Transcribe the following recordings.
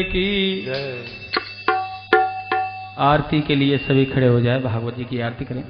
की आरती के लिए सभी खड़े हो जाए, भागवत जी की आरती करें।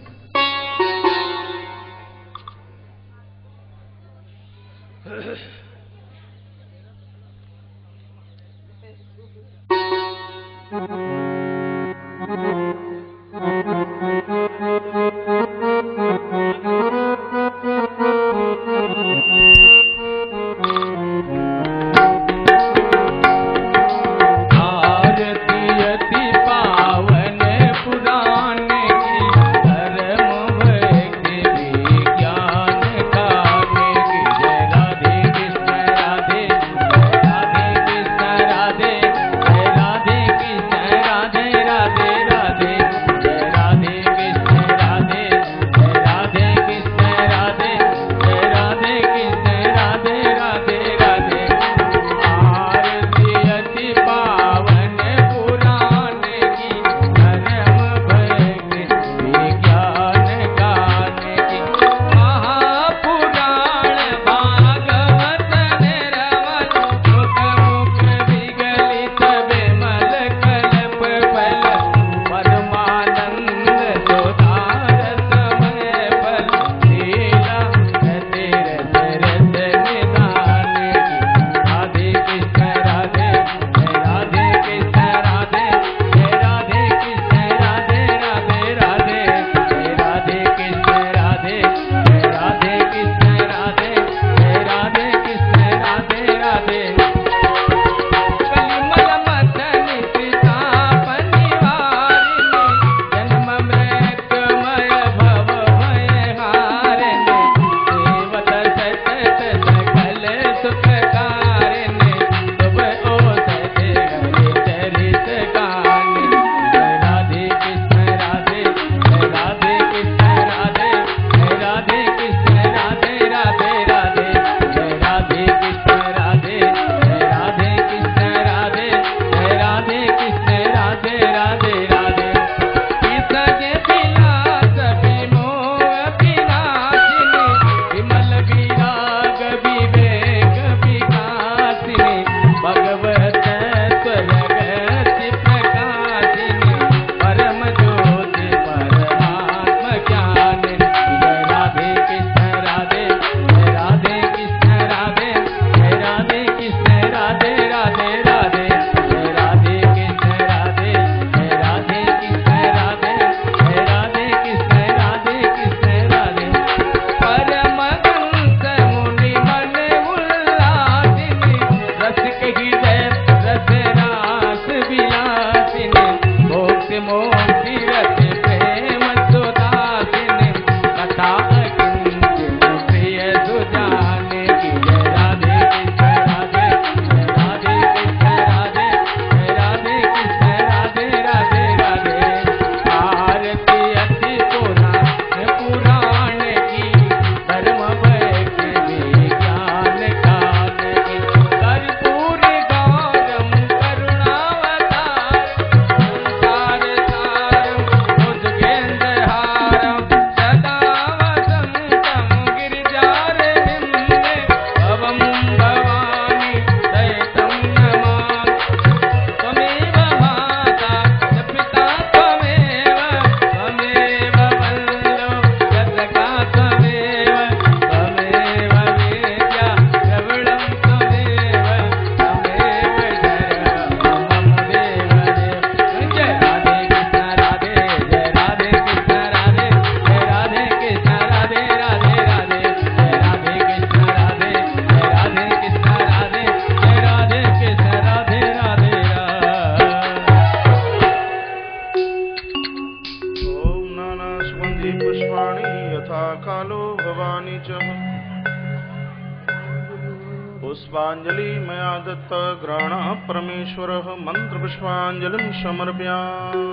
पुष्पांजलि मया दत्त ग्रहण परमेश्वरः मंत्र पुष्पांजलिं समर्पयामि।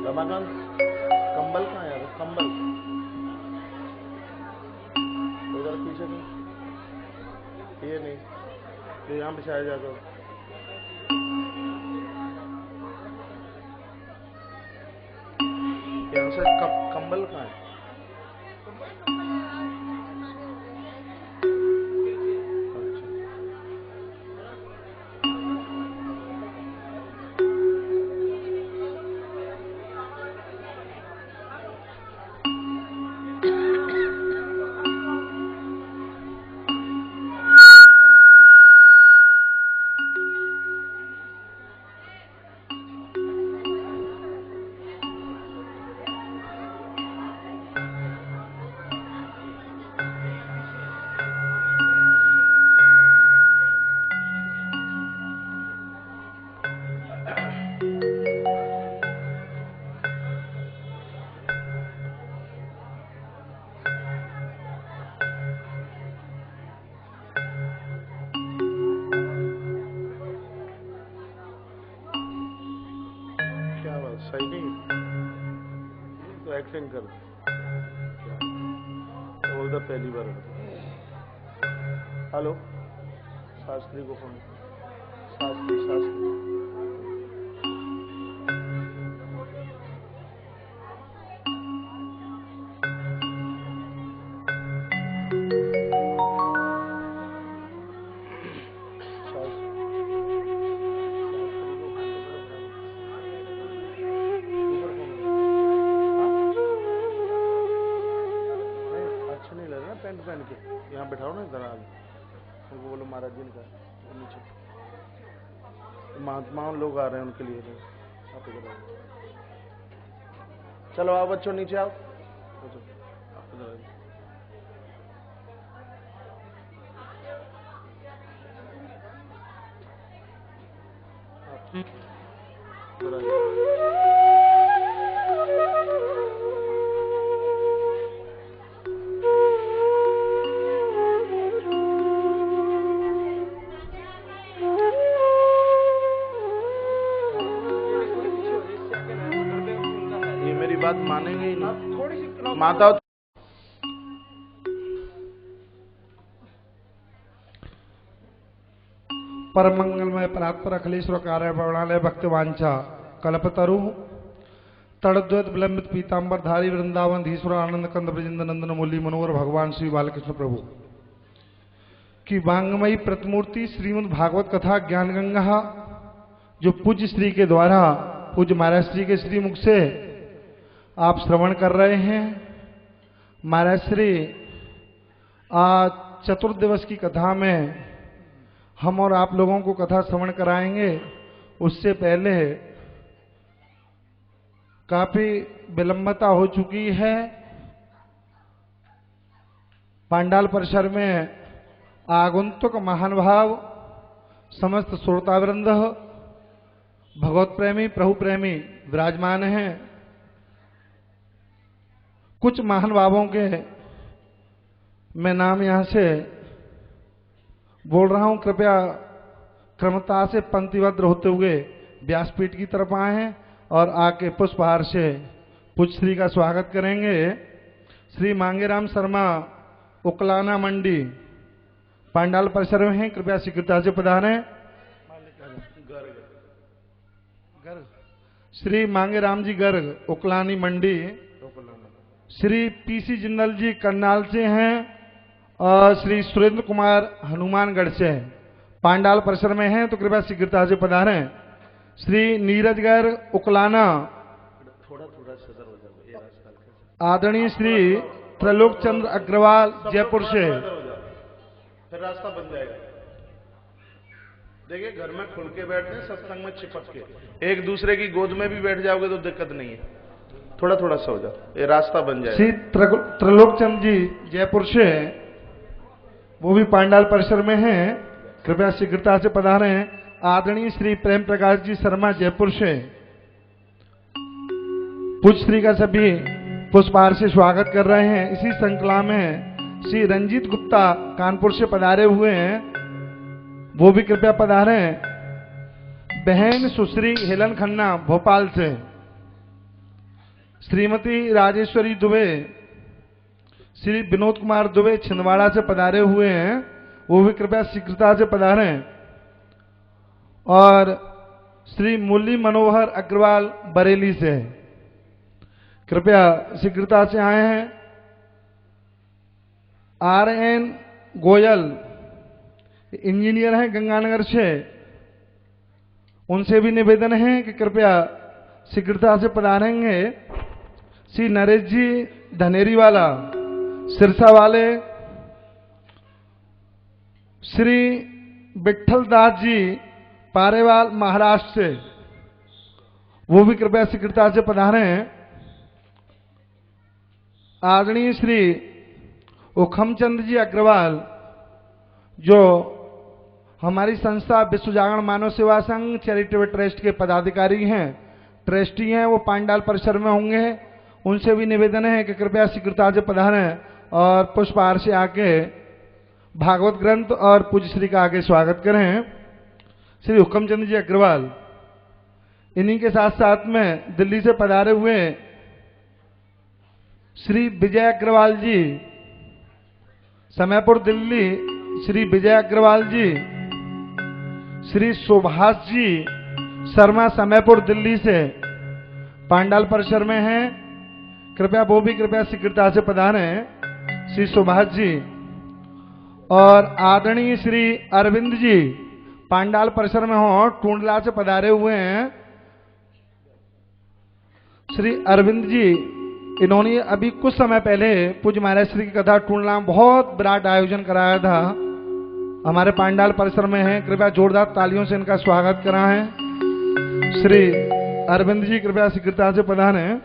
रमाकांत कंबल कहाँ है? कंबल इधर पीछे नहीं, ये नहीं, ये यहाँ बिछाया जाएगा। यहाँ से कंबल कहाँ है? सही नहीं तो एक्टिंग कर तो उधर पहली बार। हेलो शास्त्री को फोन। शास्त्री पेंट पहन के यहाँ बैठाओ ना इधर आगे। उनको बोलो महाराज जी का नीचे महात्मा लोग आ रहे हैं उनके लिए। आप इधर आओ। चलो आओ बच्चों नीचे आओ। आप इधर आओ। बात मानेंगे ही नहीं। थोड़ी सी माता परम मंगलमय परात्पर अखिलेश्वर कार्य प्रणालय भक्तवांछा कल्पतरु तड़द्वैत विलंबित पीतांबर धारी वृंदावन धीश्वर आनंद कंद ब्रजेंद्र नंदन मुरली मनोहर भगवान श्री बालकृष्ण प्रभु की वांगमयी प्रतिमूर्ति श्रीमद् भागवत कथा ज्ञान गंगा जो पूज्य श्री के द्वारा पूज्य महाराज श्री के श्री मुख से आप श्रवण कर रहे हैं। महाराज श्री आज चतुर्दिवस की कथा में हम और आप लोगों को कथा श्रवण कराएंगे। उससे पहले काफी विलंबता हो चुकी है। पांडाल परिसर में आगंतुक महानुभाव समस्त श्रोतावृंद भगवत प्रेमी प्रभु प्रेमी विराजमान हैं। कुछ महानुभावों के मैं नाम यहां से बोल रहा हूं। कृपया क्रमता से पंक्तिबद्ध होते हुए व्यासपीठ की तरफ आए हैं और आके पुष्पहार से पूज्य श्री का स्वागत करेंगे। श्री मांगेराम शर्मा उकलाना मंडी पांडाल परिसर में हैं। कृपया शीघ्रता से पधारें। श्री मांगेराम जी गर्ग उकलानी मंडी। श्री पीसी जिंदल जी करनाल से हैं और श्री सुरेंद्र कुमार हनुमानगढ़ से हैं। पांडाल परिसर में हैं तो कृपया शीघ्रता से पधारें। श्री नीरज गर्ग उकलाना आदरणीय श्री त्रिलोक चंद्र अग्रवाल जयपुर से। फिर रास्ता बन जाएगा। देखिए घर में खुल के बैठते सत्संग में चिपक के एक दूसरे की गोद में भी बैठ जाओगे तो दिक्कत नहीं है। थोड़ा थोड़ा सा हो जाओ ये रास्ता बन जाएगा। श्री त्रिलोक चंद्र जी जयपुर से वो भी पांडाल परिसर में हैं। कृपया शीघ्रता से पधारें। आदरणीय श्री प्रेम प्रकाश जी शर्मा जयपुर से पूज्य श्री का सभी पुष्पहार से स्वागत कर रहे हैं। इसी श्रृंखला में श्री रंजीत गुप्ता कानपुर से पधारे हुए हैं, वो भी कृपया पधारें। बहन सुश्री हेलन खन्ना भोपाल से, श्रीमती राजेश्वरी दुबे, श्री विनोद कुमार दुबे छिंदवाड़ा से पधारे हुए हैं, वो भी कृपया शीघ्रता से पधारें। और श्री मुरली मनोहर अग्रवाल बरेली से कृपया शीघ्रता से आए हैं। RN गोयल इंजीनियर हैं गंगानगर से, उनसे भी निवेदन है कि कृपया शीघ्रता से पधारेंगे। श्री नरेश जी धनेरी वाला सिरसा वाले, श्री विठल दास जी पारेवाल महाराष्ट्र से, वो भी कृपया शीघ्रता से पधारें। आदरणीय श्री उखमचंद जी अग्रवाल जो हमारी संस्था विश्व जागरण मानव सेवा संघ चैरिटेबल ट्रस्ट के पदाधिकारी हैं, ट्रस्टी हैं, वो पांडाल परिसर में होंगे। उनसे भी निवेदन है कि कृपया शीघ्रता से पधारें और पुष्पहार से आके भागवत ग्रंथ और पूज्य श्री का आगे स्वागत करें। श्री हुक्मचंद जी अग्रवाल इन्हीं के साथ साथ में दिल्ली से पधारे हुए श्री विजय अग्रवाल जी, समयपुर दिल्ली, श्री विजय अग्रवाल जी, श्री सुभाष जी शर्मा समयपुर दिल्ली से पांडाल परिसर में हैं। कृपया वो भी कृपया शीघ्रता से पधारें, श्री सुभाष जी। और आदरणीय श्री अरविंद जी पांडाल परिसर में हो, टूंडला से पधारे हुए हैं। श्री अरविंद जी, इन्होंने अभी कुछ समय पहले पूज्य महाराज श्री की कथा टूंडला में बहुत विराट आयोजन कराया था, हमारे पांडाल परिसर में है। कृपया जोरदार तालियों से इनका स्वागत कराएं। श्री अरविंद जी कृपया शीघ्रता से पधारें।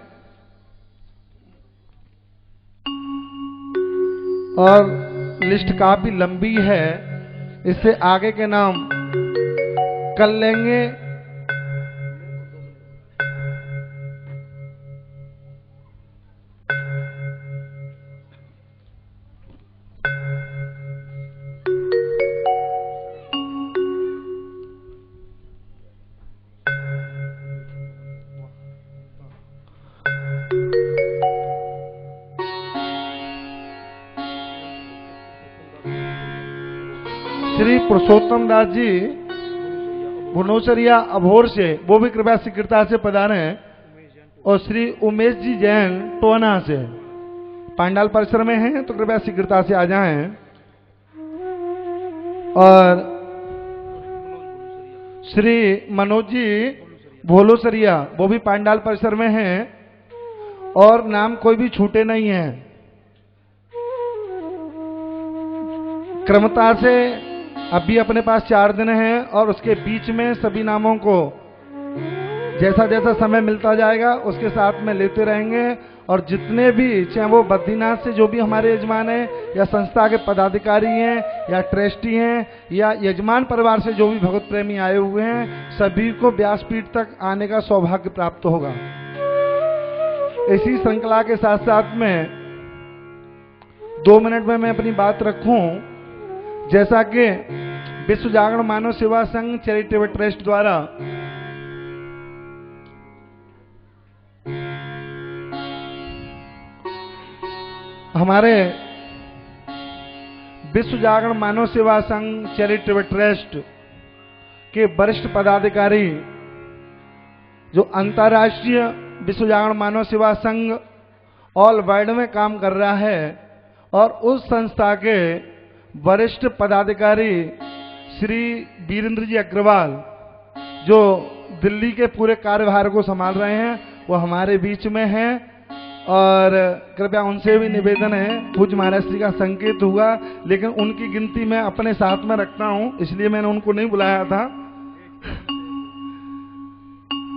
और लिस्ट काफी लंबी है, इससे आगे के नाम कल लेंगे। श्री पुरुषोत्तम दास जी भुनोसरिया अभोर से, वो भी कृपया शीघ्रता से पधारें। और श्री उमेश जी जैन टोना से पांडाल परिसर में हैं, तो कृपया शीघ्रता से आ जाएं। और श्री मनोज जी भोलोसरिया, वो भी पांडाल परिसर में हैं। और नाम कोई भी छूटे नहीं है, क्रमता से अभी अपने पास 4 दिन हैं और उसके बीच में सभी नामों को जैसा जैसा समय मिलता जाएगा उसके साथ में लेते रहेंगे। और जितने भी, चाहे वो बद्रीनाथ से जो भी हमारे यजमान हैं, या संस्था के पदाधिकारी हैं, या ट्रस्टी हैं, या यजमान परिवार से जो भी भगवत प्रेमी आए हुए हैं, सभी को व्यासपीठ तक आने का सौभाग्य प्राप्त होगा। इसी श्रृंखला के साथ साथ में 2 मिनट में मैं अपनी बात रखूं। जैसा कि विश्व जागरण मानव सेवा संघ चैरिटेबल ट्रस्ट द्वारा हमारे विश्व जागरण मानव सेवा संघ चैरिटेबल ट्रस्ट के वरिष्ठ पदाधिकारी जो अंतर्राष्ट्रीय विश्व जागरण मानव सेवा संघ ऑल वर्ल्ड में काम कर रहा है, और उस संस्था के वरिष्ठ पदाधिकारी श्री वीरेंद्र जी अग्रवाल जो दिल्ली के पूरे कार्यभार को संभाल रहे हैं, वो हमारे बीच में हैं। और कृपया उनसे भी निवेदन है, पूज्य महाराज श्री का संकेत हुआ, लेकिन उनकी गिनती मैं अपने साथ में रखता हूं, इसलिए मैंने उनको नहीं बुलाया था।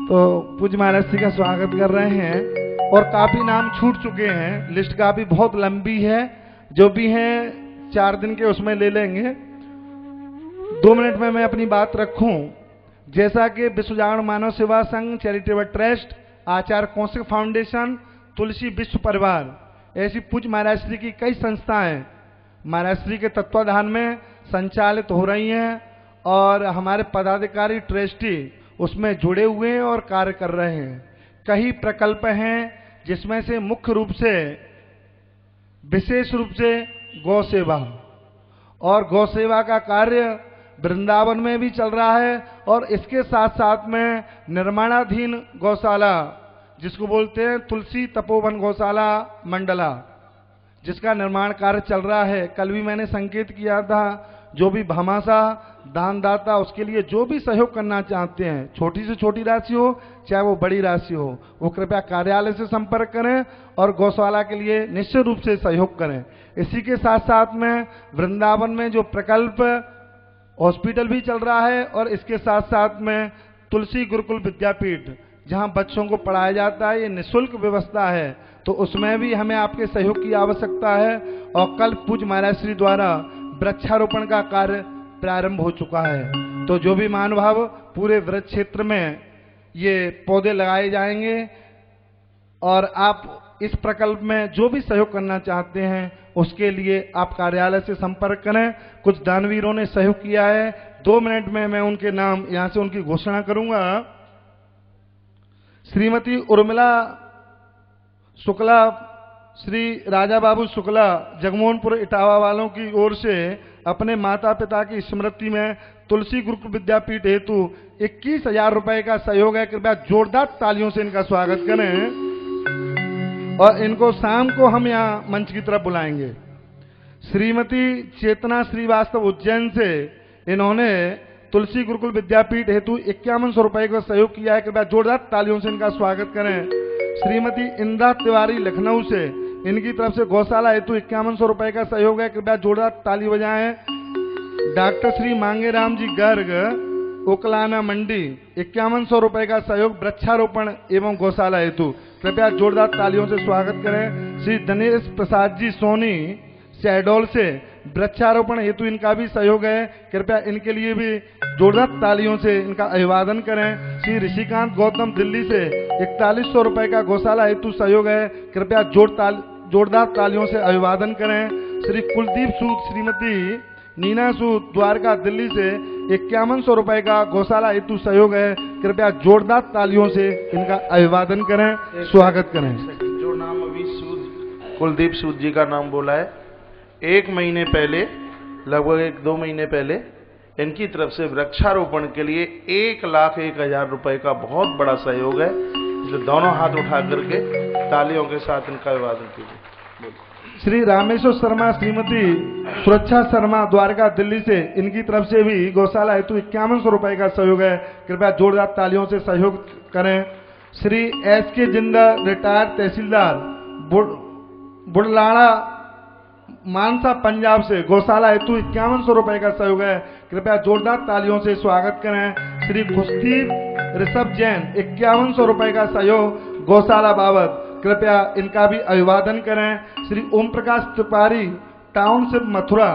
तो पूज्य महाराज श्री का स्वागत कर रहे हैं। और काफी नाम छूट चुके हैं, लिस्ट काफी बहुत लंबी है, जो भी हैं 4 दिन के उसमें ले लेंगे। 2 मिनट में मैं अपनी बात रखूं। जैसा कि विश्व जागरण मानव सेवा संघ चैरिटेबल ट्रस्ट, आचार्य कौशिक फाउंडेशन, तुलसी विश्व परिवार, ऐसी पूज्य महाराज श्री की कई संस्थाएं महाराज श्री के तत्वाधान में संचालित हो रही हैं, और हमारे पदाधिकारी ट्रस्टी उसमें जुड़े हुए हैं और कार्य कर रहे हैं। कई प्रकल्प हैं, जिसमें से मुख्य रूप से, विशेष रूप से गौ सेवा, और गौ सेवा का कार्य वृंदावन में भी चल रहा है। और इसके साथ साथ में निर्माणाधीन गौशाला, जिसको बोलते हैं तुलसी तपोवन गौशाला मंडला, जिसका निर्माण कार्य चल रहा है। कल भी मैंने संकेत किया था, जो भी भामाशाह दानदाता, उसके लिए जो भी सहयोग करना चाहते हैं, छोटी से छोटी राशि हो चाहे वो बड़ी राशि हो, वो कृपया कार्यालय से संपर्क करें और गौशाला के लिए निश्चित रूप से सहयोग करें। इसी के साथ साथ में वृंदावन में जो प्रकल्प हॉस्पिटल भी चल रहा है, और इसके साथ साथ में तुलसी गुरुकुल विद्यापीठ, जहां बच्चों को पढ़ाया जाता है, ये निःशुल्क व्यवस्था है, तो उसमें भी हमें आपके सहयोग की आवश्यकता है। और कल पूज्य महाराज श्री द्वारा वृक्षारोपण का कार्य प्रारंभ हो चुका है, तो जो भी महानुभाव पूरे वृक्ष क्षेत्र में ये पौधे लगाए जाएंगे, और आप इस प्रकल्प में जो भी सहयोग करना चाहते हैं उसके लिए आप कार्यालय से संपर्क करें। कुछ दानवीरों ने सहयोग किया है, 2 मिनट में मैं उनके नाम यहाँ से उनकी घोषणा करूंगा। श्रीमती उर्मिला शुक्ला, श्री राजा बाबू शुक्ला जगमोहनपुर इटावा वालों की ओर से अपने माता पिता की स्मृति में तुलसी गुरुकुल विद्यापीठ हेतु 21,000 रुपए का सहयोग है। कृपया जोरदार तालियों से इनका स्वागत करें और इनको शाम को हम यहाँ मंच की तरफ बुलाएंगे। श्रीमती चेतना श्रीवास्तव उज्जैन से इन्होंने तुलसी गुरुकुल विद्यापीठ हेतु 5100 रुपए का सहयोग किया है। कृपया जोरदार तालियों से इनका स्वागत करें। श्रीमती इंदिरा तिवारी लखनऊ से इनकी तरफ से गौशाला हेतु 5100 रुपए का सहयोग है। कृपया जोरदार ताली बजाएं। डॉक्टर श्री मांगेराम जी गर्ग उकलाना मंडी 5100 रुपए का सहयोग वृक्षारोपण एवं गौशाला हेतु। कृपया जोरदार तालियों से स्वागत करें। श्री दिनेश प्रसाद जी सोनी शहडोल से वृक्षारोपण हेतु इनका भी सहयोग है। कृपया इनके लिए भी जोरदार तालियों से इनका अभिवादन करें। श्री ऋषिकांत गौतम दिल्ली से 4100 रुपए का गौशाला हेतु सहयोग है। कृपया जोरदार तालियों से अभिवादन करें। श्री कुलदीप सूद श्रीमती नीना सूद द्वारका दिल्ली से 5100 रुपए का गौशाला हेतु सहयोग है। कृपया जोरदार तालियों से इनका अभिवादन करें, स्वागत करें। जो नाम अभी सूद कुलदीप सूद जी का नाम बोला है, 1 महीने पहले, लगभग 1-2 महीने पहले इनकी तरफ से वृक्षारोपण के लिए 1,01,000 रुपए का बहुत बड़ा सहयोग है। इसलिए दोनों हाथ उठा करके तालियों के साथ इनका अभिवादन कीजिए। श्री रामेश्वर शर्मा श्रीमती सुरक्षा शर्मा द्वारका दिल्ली से इनकी तरफ से भी गौशाला हेतु 5100 रुपए का सहयोग है। कृपया जोरदार तालियों से सहयोग करें। श्री SK जिंदा रिटायर्ड तहसीलदार बुढ़लाड़ा मानसा पंजाब से गौशाला हेतु 5100 रुपए का सहयोग है। कृपया जोरदार तालियों से स्वागत करें। श्री खुश्ती ऋषभ जैन 5100 रुपए का सहयोग गौशाला बाबत। कृपया इनका भी अभिवादन करें। श्री ओम प्रकाश त्रिपाठी टाउनशिप मथुरा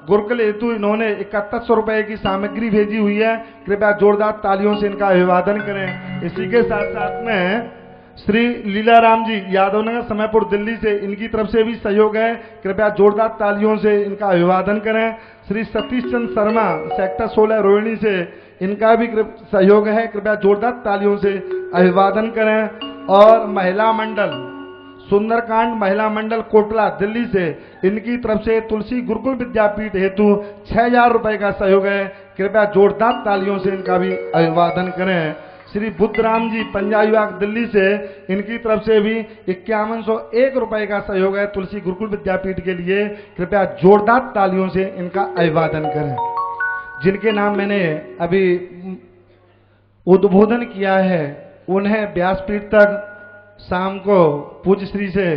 गुरुकुल हेतु इन्होंने 7100 रुपए की सामग्री भेजी हुई है। कृपया जोरदार तालियों से इनका अभिवादन करें। इसी के साथ साथ में श्री लीलाराम जी यादवनगर समयपुर दिल्ली से इनकी तरफ से भी सहयोग है। कृपया जोरदार तालियों से इनका अभिवादन करें। श्री सतीश चंद्र शर्मा सेक्टर 16 रोहिणी से इनका भी सहयोग है। कृपया जोरदार तालियों से अभिवादन करें। और महिला मंडल सुंदरकांड महिला मंडल कोटला दिल्ली से इनकी तरफ से तुलसी गुरुकुल विद्यापीठ हेतु 6000 रुपए का सहयोग है। कृपया जोरदार तालियों से इनका भी अभिवादन करें। श्री बुद्धराम जी पंजाब विभाग दिल्ली से इनकी तरफ से भी 5101 रुपए का सहयोग है तुलसी गुरुकुल विद्यापीठ के लिए। कृपया जोरदार तालियों से इनका अभिवादन करें। जिनके नाम मैंने अभी उद्बोधन किया है उन्हें व्यासपीठ तक शाम को पूज्य श्री से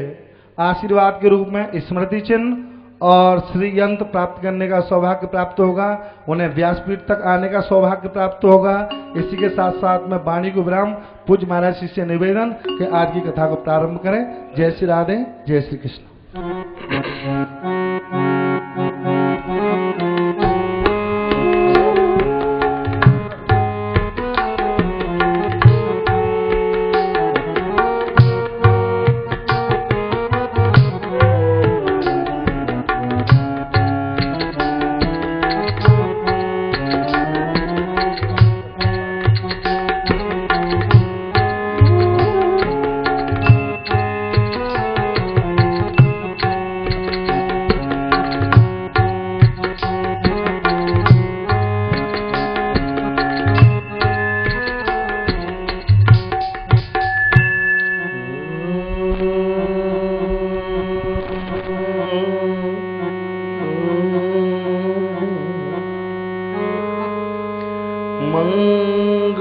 आशीर्वाद के रूप में स्मृति चिन्ह और श्री यंत्र प्राप्त करने का सौभाग्य प्राप्त होगा। उन्हें व्यासपीठ तक आने का सौभाग्य प्राप्त होगा। इसी के साथ साथ में वाणी को विराम पूज्य महाराज शिष्य निवेदन के आज की कथा को प्रारंभ करें। जय श्री राधे, जय श्री कृष्ण।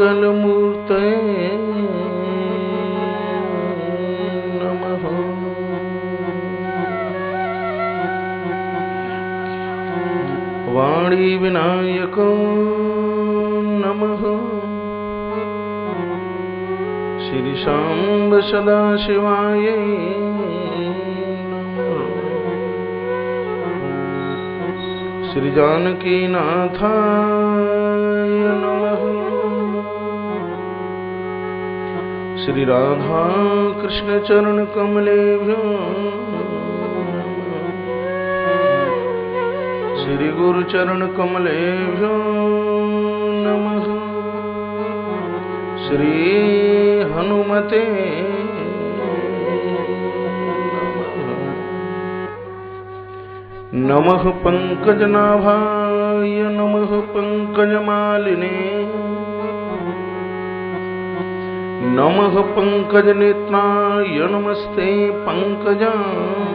मंगलमूर्तये नमः। वाणी विनायक नमः। श्री शांब सदाशिवाय नमः। श्री जानकी नाथाय नमः। श्री राधा कृष्ण चरण कमलेभ्यो नमः। श्री गुरु चरण कमलेभ्यो नमः। श्री हनुमते नमः पंकजनाभाय नमः पंकजमालिने नमः पंकजनेत्राय नमस्ते पंकजांग्रे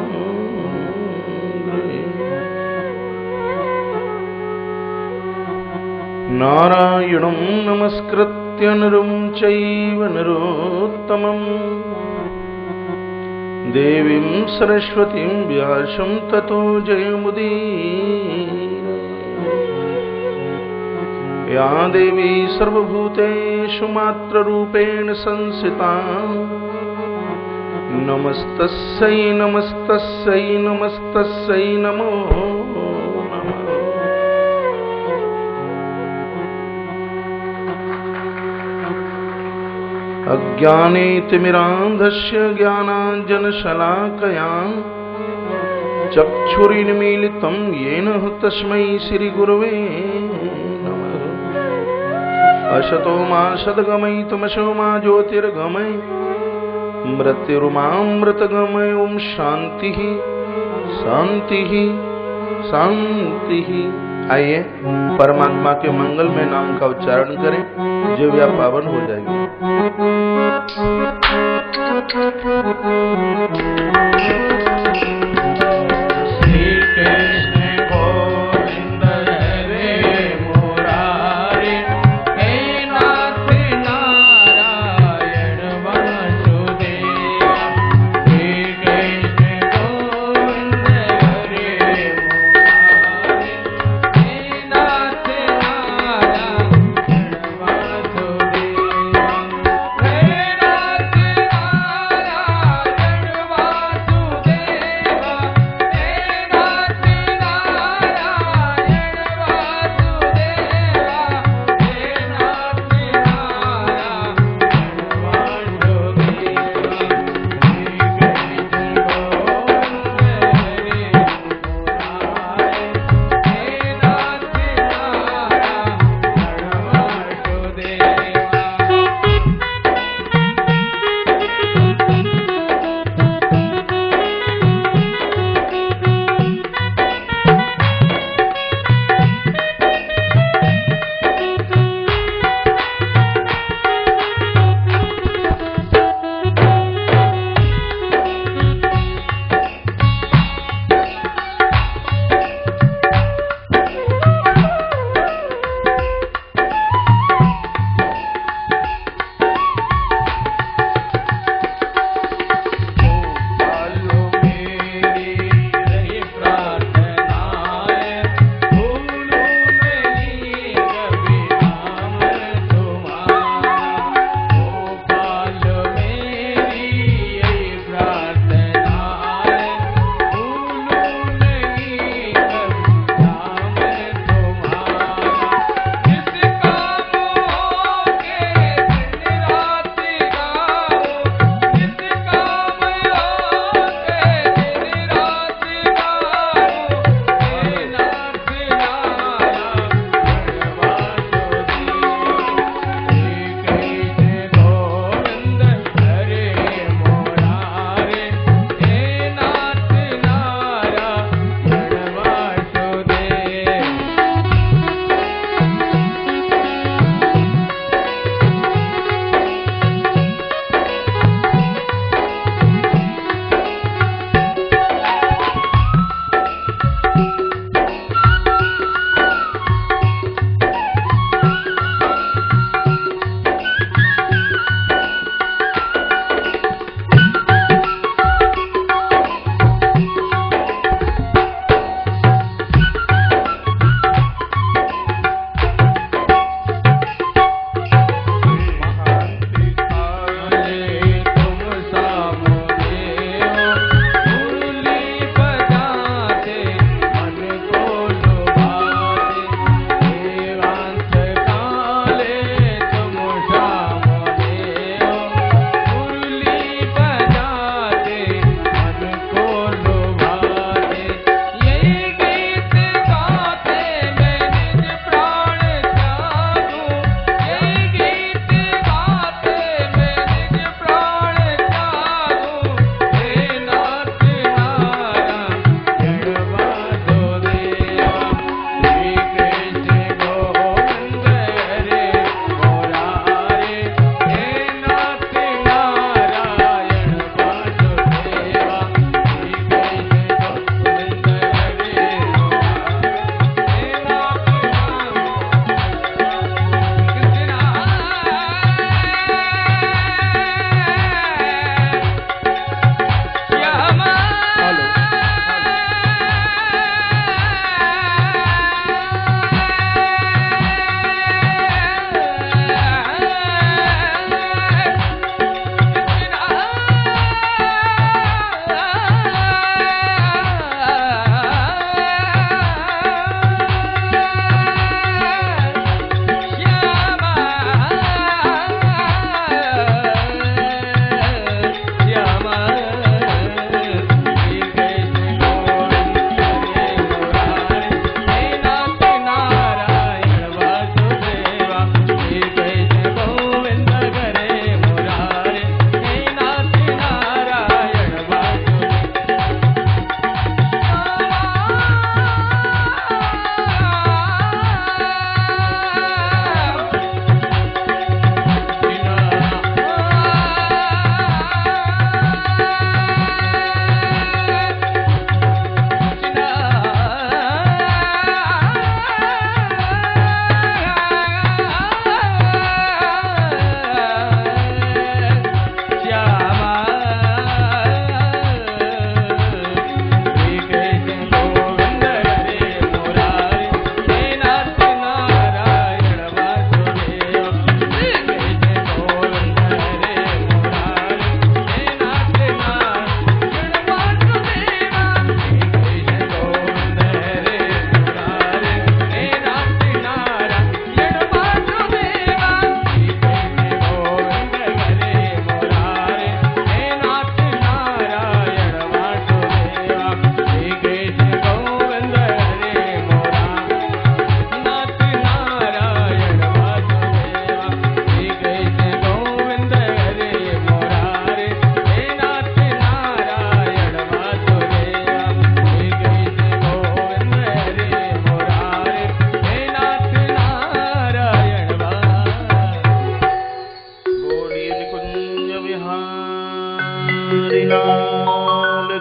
नारायणं नमस्कृत्य नरं चैव नरोत्तमम् देवीं सरस्वतीं व्यासं ततो जयमुदीरये। या देवी सर्वभूतेषु मात्ररूपेण संस्थिता नमस्तस्यै नमस्तस्यै नमस्तस्यै नमो नमः। अज्ञाने तिमिरान्धस्य ज्ञानाञ्जनशलाकया चक्षुरुन्मीलितं येन तस्मै श्रीगुरवे नमः। असतो मा सद्गमय तमसो मा ज्योतिर्गमय मृत्युर्मामृतगमय। ओम शांति शांति शांति। आइए परमात्मा के मंगल में नाम का उच्चारण करें, जीव्या पावन हो जाएगी। श्री कृष्ण गोविंद हरे मुरारी, हे नाथ नारायण वासुदेवा। श्री कृष्ण गोविंद हरे मुरारी, हे नाथ नारायण वासुदेवा। हे नाथ नारायण वासुदेवा।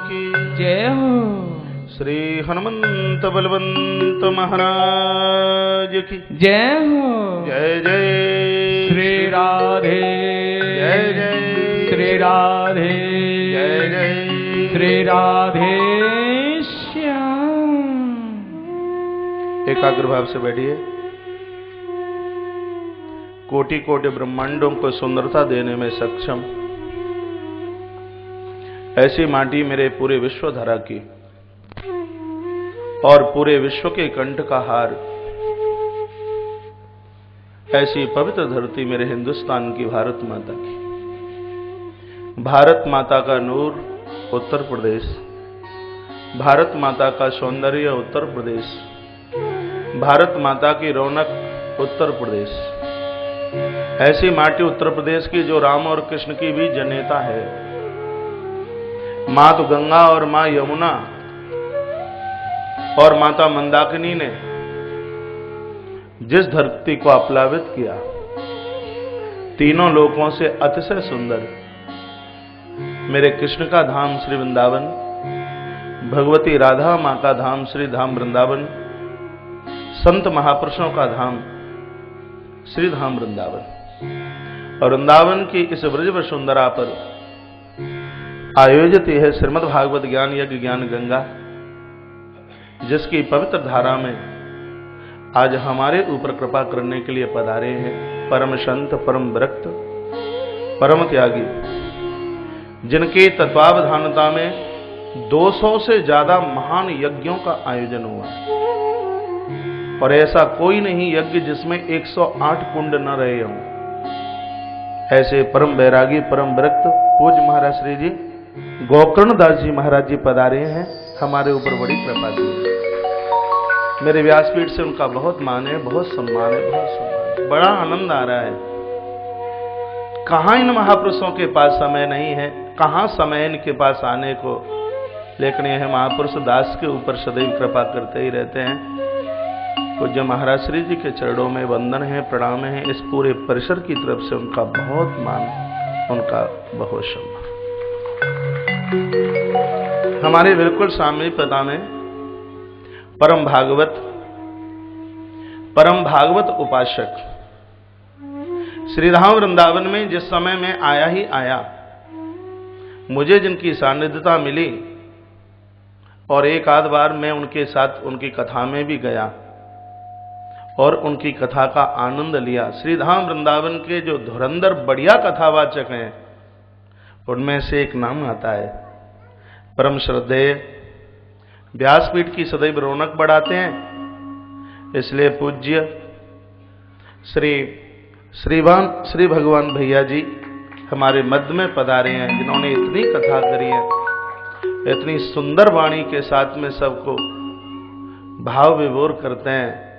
की जय हो। श्री हनुमंत बलवंत महाराज की जय हो। जय जय श्री राधे जय जय श्री राधे जय जय श्री राधे श्याम। एकाग्र भाव से बैठिए। कोटि कोटि ब्रह्मांडों को सुंदरता देने में सक्षम ऐसी माटी मेरे पूरे विश्व धरा की और पूरे विश्व के कंठ का हार, ऐसी पवित्र धरती मेरे हिंदुस्तान की भारत माता की। भारत माता का नूर उत्तर प्रदेश, भारत माता का सौंदर्य उत्तर प्रदेश, भारत माता की रौनक उत्तर प्रदेश। ऐसी माटी उत्तर प्रदेश की जो राम और कृष्ण की भी जनेता है। माँ तो गंगा और माँ यमुना और माता मंदाकिनी ने जिस धरती को आप्लावित किया, तीनों लोकों से अतिशय सुंदर मेरे कृष्ण का धाम श्री वृंदावन, भगवती राधा माँ का धाम श्री धाम वृंदावन, संत महापुरुषों का धाम श्री धाम वृंदावन। और वृंदावन की इस ब्रज वसुंधरा पर आयोजित यह श्रीमद् भागवत ज्ञान यज्ञ ज्ञान गंगा, जिसकी पवित्र धारा में आज हमारे ऊपर कृपा करने के लिए पधारे हैं परम संत, परम विरक्त, परम त्यागी, जिनके तत्वावधानता में 200 से ज्यादा महान यज्ञों का आयोजन हुआ और ऐसा कोई नहीं यज्ञ जिसमें 108 कुंड न रहे हों। ऐसे परम बैरागी, परम विरक्त पूज्य महाराज श्री जी गोकर्ण दास जी महाराज जी पधारे हैं, हमारे ऊपर बड़ी कृपा की है। मेरे व्यासपीठ से उनका बहुत मान है, बहुत सम्मान है, बहुत सम्मान है। बड़ा आनंद आ रहा है। कहां इन महापुरुषों के पास समय नहीं है, कहां समय इनके पास आने को, लेकिन यह महापुरुष दास के ऊपर सदैव कृपा करते ही रहते हैं। पूज्य महाराज श्री जी के चरणों में वंदन है, प्रणाम है। इस पूरे परिसर की तरफ से उनका बहुत मान, उनका बहुत सम्मान। हमारे बिल्कुल सामने पता में परम भागवत उपासक श्रीधाम वृंदावन में जिस समय में आया ही आया, मुझे जिनकी सानिध्यता मिली और एक आध बार मैं उनके साथ उनकी कथा में भी गया और उनकी कथा का आनंद लिया। श्रीधाम वृंदावन के जो धुरंधर बढ़िया कथावाचक हैं, उनमें से एक नाम आता है परम श्रद्धेय, व्यासपीठ की सदैव रौनक बढ़ाते हैं। इसलिए पूज्य श्री भगवान भैया जी हमारे मध्य में पधारे हैं, जिन्होंने इतनी कथा करी है, इतनी सुंदर वाणी के साथ में सबको भाव विभोर करते हैं।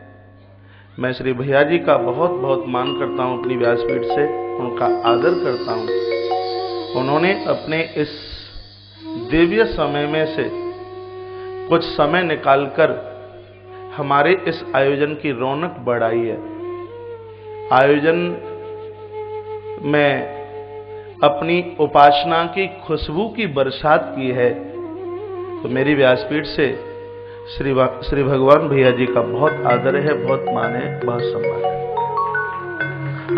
मैं श्री भैया जी का बहुत बहुत मान करता हूं, अपनी व्यासपीठ से उनका आदर करता हूं। उन्होंने अपने इस दिव्य समय में से कुछ समय निकालकर हमारे इस आयोजन की रौनक बढ़ाई है। आयोजन में अपनी उपासना की खुशबू की बरसात की है। तो मेरी व्यासपीठ से श्री भगवान भैया जी का बहुत आदर है, बहुत मान है, बहुत सम्मान है।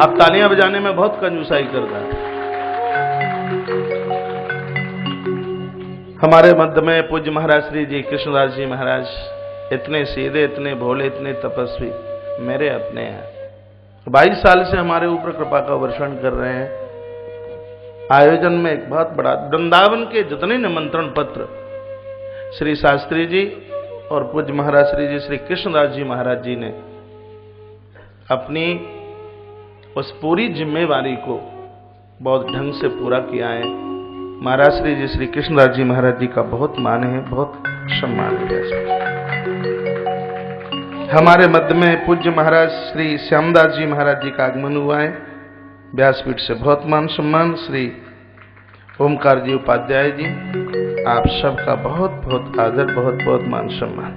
आप तालियां बजाने में बहुत कंजूसाई करता है। हमारे मध्य में पूज्य महाराज श्री जी कृष्णदास जी महाराज इतने सीधे, इतने भोले, इतने तपस्वी, मेरे अपने हैं। 22 साल से हमारे ऊपर कृपा का वर्षण कर रहे हैं। आयोजन में एक बहुत बड़ा, वृंदावन के जितने निमंत्रण पत्र श्री शास्त्री जी और पूज्य महाराज श्री जी श्री कृष्णदास जी महाराज जी ने अपनी उस पूरी जिम्मेवारी को बहुत ढंग से पूरा किया है। महाराज श्री जी श्री कृष्णदास जी महाराज जी का बहुत मान है, बहुत सम्मान है। हमारे मध्य में पूज्य महाराज श्री श्यामदास जी महाराज जी का आगमन हुआ है। व्यासपीठ से बहुत मान सम्मान। श्री ओमकार जी उपाध्याय जी, आप सबका बहुत बहुत आदर, बहुत बहुत मान सम्मान।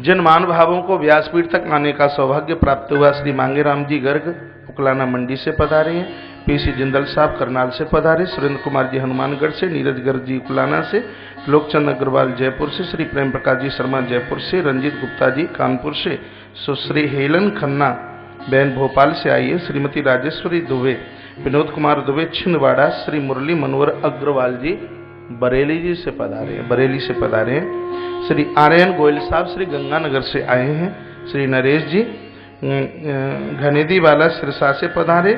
जिन मान भावों को व्यासपीठ तक आने का सौभाग्य प्राप्त हुआ, श्री मांगेराम जी गर्ग उकलाना मंडी से पधारे हैं। पीसी जिंदल साहब करनाल से पधारे, सुरेंद्र कुमार जी हनुमानगढ़ से, नीरज गर्ग जी उलाना से, लोकचंद अग्रवाल जयपुर से, श्री प्रेम प्रकाश जी शर्मा जयपुर से, रंजीत गुप्ता जी कानपुर से, सुश्री हेलन खन्ना बहन भोपाल से आई है, श्रीमती राजेश्वरी दुबे, विनोद कुमार दुबे छिंदवाड़ा, श्री मुरली मनोहर अग्रवाल जी बरेली जी से पधारे हैं, बरेली से पधारे हैं, श्री आर्यन गोयल साहब श्री गंगानगर से आए हैं, श्री नरेश जी घनेदी वाला सिरसा से पधारे,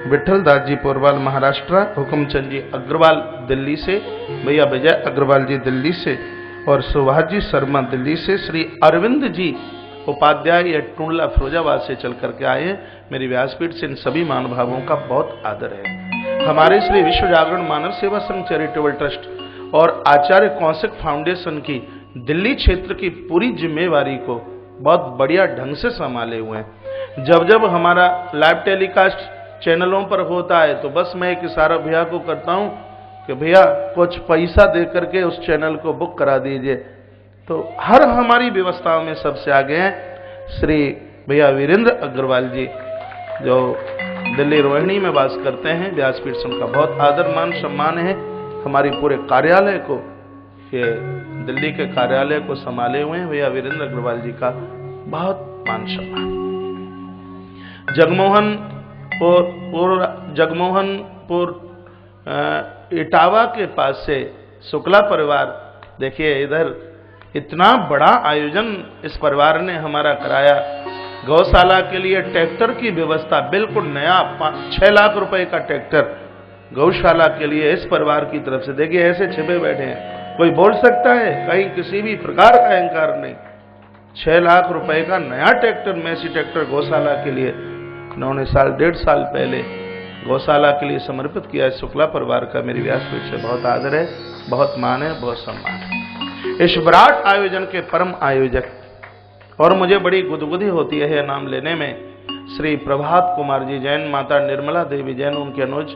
विठल दास जी पोरवाल महाराष्ट्र, हुक्मचंद जी अग्रवाल दिल्ली से, भैया विजय अग्रवाल जी दिल्ली से और सुभाष जी शर्मा दिल्ली से, श्री अरविंद जी उपाध्याय या टुंडला फिरोजाबाद से चल करके आए हैं। मेरी व्यासपीठ से इन सभी महानुभावों का बहुत आदर है। हमारे श्री विश्व जागरण मानव सेवा संघ चैरिटेबल ट्रस्ट और आचार्य कौशिक फाउंडेशन की दिल्ली क्षेत्र की पूरी जिम्मेवारी को बहुत बढ़िया ढंग से संभाले हुए हैं। जब जब हमारा लाइव टेलीकास्ट चैनलों पर होता है तो बस मैं एक इशारा भैया को करता हूं कि भैया कुछ पैसा दे करके उस चैनल को बुक करा दीजिए। तो हर हमारी व्यवस्थाओं में सबसे आगे हैं श्री भैया वीरेंद्र अग्रवाल जी, जो दिल्ली रोहिणी में वास करते हैं। व्यासपीठ से उनका बहुत आदर मान सम्मान है। हमारी पूरे कार्यालय को, ये दिल्ली के कार्यालय को संभाले हुए हैं भैया वीरेंद्र अग्रवाल जी का बहुत मान सम्मान। जगमोहनपुर इटावा के पास से शुक्ला परिवार, देखिए इधर इतना बड़ा आयोजन इस परिवार ने हमारा कराया। गौशाला के लिए ट्रैक्टर की व्यवस्था बिल्कुल नया 6 लाख रुपए का ट्रैक्टर गौशाला के लिए इस परिवार की तरफ से। देखिए ऐसे छिपे बैठे हैं, कोई बोल सकता है? कहीं किसी भी प्रकार का अहंकार नहीं। 6 लाख रुपए का नया ट्रैक्टर, मैसी ट्रैक्टर गौशाला के लिए उन्होंने 1.5 साल पहले गौशाला के लिए समर्पित किया है। शुक्ला परिवार का मेरी व्यासपीठ से बहुत आदर है, बहुत मान है, बहुत सम्मान है। इस विराट आयोजन के परम आयोजक, और मुझे बड़ी गुदगुदी होती है यह नाम लेने में, श्री प्रभात कुमार जी जैन, माता निर्मला देवी जैन उनके अनुज,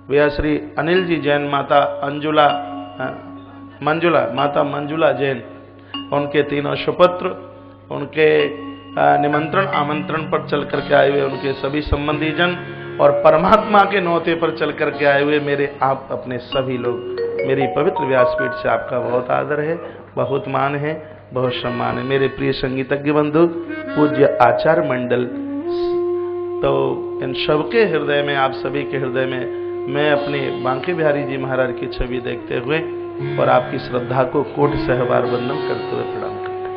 भैया श्री अनिल जी जैन, माता माता मंजुला जैन, उनके तीनों सुपुत्र, उनके निमंत्रण आमंत्रण पर चल करके आए हुए उनके सभी संबंधी जन और परमात्मा के नौते पर चल करके आए हुए मेरे आप अपने सभी लोग, मेरी पवित्र व्यासपीठ से आपका बहुत आदर है, बहुत मान है, बहुत सम्मान है। मेरे प्रिय संगीतज्ञ बंधु, पूज्य आचार्य मंडल, तो इन सबके हृदय में, आप सभी के हृदय में मैं अपने बांके बिहारी जी महाराज की छवि देखते हुए और आपकी श्रद्धा को कोटि सहवार वंदन करते हुए प्रणाम करते हैं।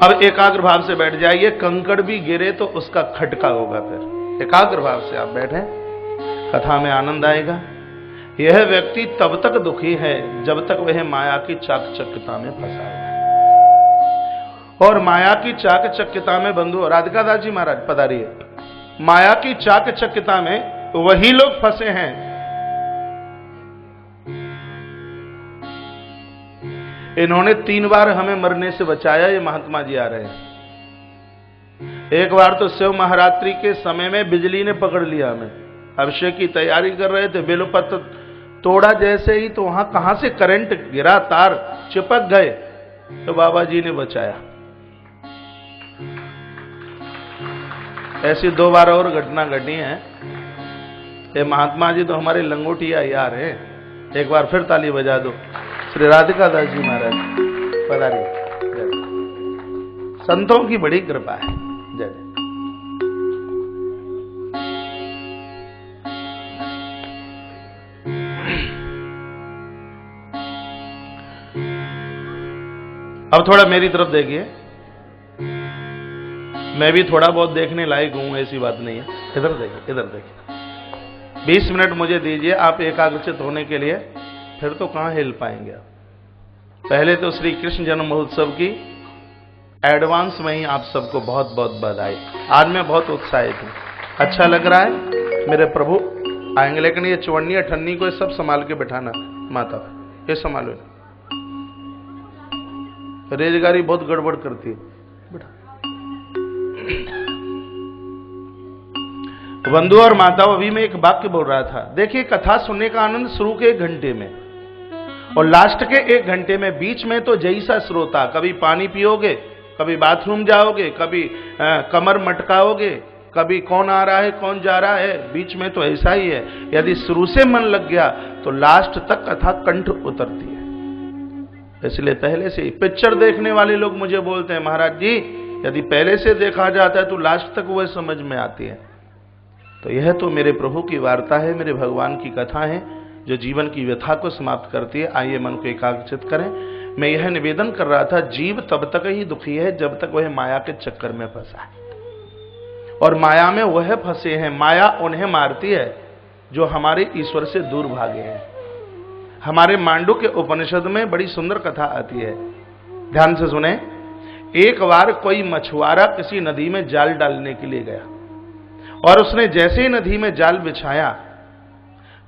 अब एकाग्र भाव से बैठ जाइए। कंकड़ भी गिरे तो उसका खटका होगा। फिर एकाग्र भाव से आप बैठे, कथा में आनंद आएगा। यह व्यक्ति तब तक दुखी है जब तक वह माया की चाकचक्यता में फंसा है। और माया की चाकचक्यता में बंधु राधिका दास जी महाराज पधारिए। माया की चाकचक्यता में वही लोग फंसे हैं इन्होंने 3 बार हमें मरने से बचाया। ये महात्मा जी आ रहे हैं। एक बार तो शिव महारात्रि के समय में बिजली ने पकड़ लिया हमें, अभिषेक की तैयारी कर रहे थे, बेलपत्र तोड़ा जैसे ही तो वहां कहां से करंट गिरा, तार चिपक गए, तो बाबा जी ने बचाया। ऐसी 2 बार और घटना घटी है। ये महात्मा जी तो हमारे लंगोटिया यार हैं। एक बार फिर ताली बजा दो। श्री राधिका दास जी महाराज पधारिए। संतों की बड़ी कृपा है। जय जय। अब थोड़ा मेरी तरफ देखिए। मैं भी थोड़ा बहुत देखने लायक हूं, ऐसी बात नहीं है। इधर देखिए, इधर देखिए। 20 मिनट मुझे दीजिए आप एकाग्रचित होने के लिए, फिर तो कहां हिल पाएंगे आप। पहले तो श्री कृष्ण जन्म महोत्सव की एडवांस में ही आप सबको बहुत बहुत बधाई। आज मैं बहुत उत्साहित हूं, अच्छा लग रहा है। मेरे प्रभु आएंगे, लेकिन ये चवन्नी अठन्नी को सब संभाल के बैठाना। माता ये संभालो, रेजगारी बहुत गड़बड़ करती है। बंधु और माताओं, अभी मैं एक वाक्य बोल रहा था। देखिए, कथा सुनने का आनंद शुरू के 1 घंटे में और लास्ट के 1 घंटे में, बीच में तो जैसा श्रोता, कभी पानी पियोगे, कभी बाथरूम जाओगे, कभी कमर मटकाओगे, कभी कौन आ रहा है कौन जा रहा है, बीच में तो ऐसा ही है। यदि शुरू से मन लग गया तो लास्ट तक कथा कंठ उतरती है। इसलिए पहले से पिक्चर देखने वाले लोग मुझे बोलते हैं, महाराज जी यदि पहले से देखा जाता है तो लास्ट तक वह समझ में आती है। तो यह तो मेरे प्रभु की वार्ता है, मेरे भगवान की कथा है जो जीवन की व्यथा को समाप्त करती है। आइए मन को एकाग्रचित करें। मैं यह निवेदन कर रहा था, जीव तब तक ही दुखी है जब तक वह माया के चक्कर में फंसा है, और माया में वह फंसे हैं। माया उन्हें मारती है जो हमारे ईश्वर से दूर भागे हैं। हमारे मांडुक्य उपनिषद में बड़ी सुंदर कथा आती है, ध्यान से सुने। एक बार कोई मछुआरा किसी नदी में जाल डालने के लिए गया, और उसने जैसे ही नदी में जाल बिछाया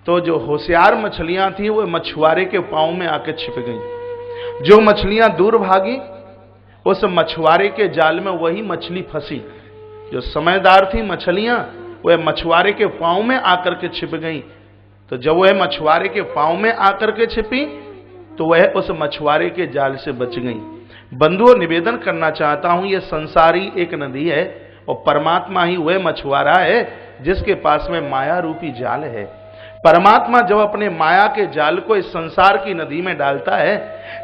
तो जो होशियार मछलियां थी वो मछुआरे के पांव में आके छिप गई। जो मछलियां दूर भागी उस मछुआरे के जाल में वही मछली फंसी। जो समझदार थी मछलियां वह मछुआरे के पांव में आकर के छिप गई। तो जब वह मछुआरे के पांव में आकर के छिपी तो वह उस मछुआरे के जाल से बच गई। बंधुओं, निवेदन करना चाहता हूं, यह संसारी एक नदी है और परमात्मा ही वह मछुआरा है जिसके पास में माया रूपी जाल है। परमात्मा जब अपने माया के जाल को इस संसार की नदी में डालता है,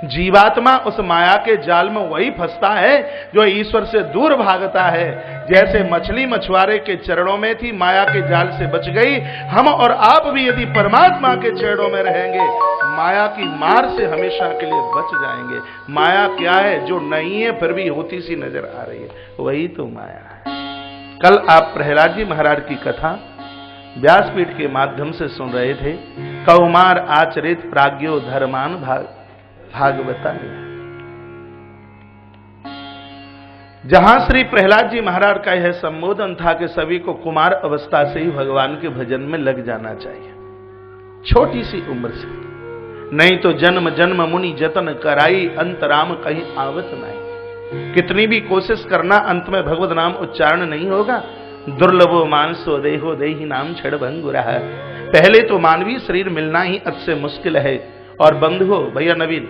जीवात्मा उस माया के जाल में वही फंसता है जो ईश्वर से दूर भागता है। जैसे मछली मछुआरे के चरणों में थी, माया के जाल से बच गई, हम और आप भी यदि परमात्मा के चरणों में रहेंगे माया की मार से हमेशा के लिए बच जाएंगे। माया क्या है? जो नहीं है फिर भी होती सी नजर आ रही है, वही तो माया है। कल आप प्रहलाद जी महाराज की कथा व्यासपीठ के माध्यम से सुन रहे थे। कौमार आचरित प्राज्ञो धर्मान भागवता, जहां श्री प्रहलाद जी महाराज का यह संबोधन था कि सभी को कुमार अवस्था से ही भगवान के भजन में लग जाना चाहिए, छोटी सी उम्र से, नहीं तो जन्म जन्म मुनि जतन कराई, अंतराम कहीं आवत नहीं। कितनी भी कोशिश करना अंत में भगवत नाम उच्चारण नहीं होगा। दुर्लभो मानसो देहो देहि नाम छड़ भंगुरा है। पहले तो मानवीय शरीर मिलना ही अति मुश्किल है। और बंधुओं, भैया नवीन,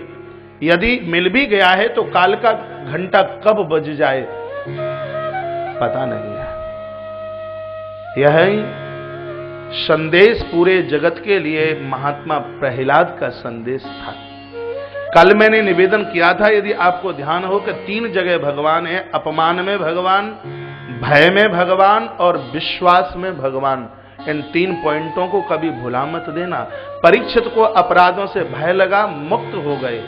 यदि मिल भी गया है तो काल का घंटा कब बज जाए पता नहीं है। यह संदेश पूरे जगत के लिए महात्मा प्रहलाद का संदेश था। कल मैंने निवेदन किया था, यदि आपको ध्यान हो कि 3 जगह भगवान है, अपमान में भगवान, भय में भगवान और विश्वास में भगवान। इन 3 पॉइंटों को कभी भुला मत देना। परीक्षित को अपराधों से भय लगा, मुक्त हो गए।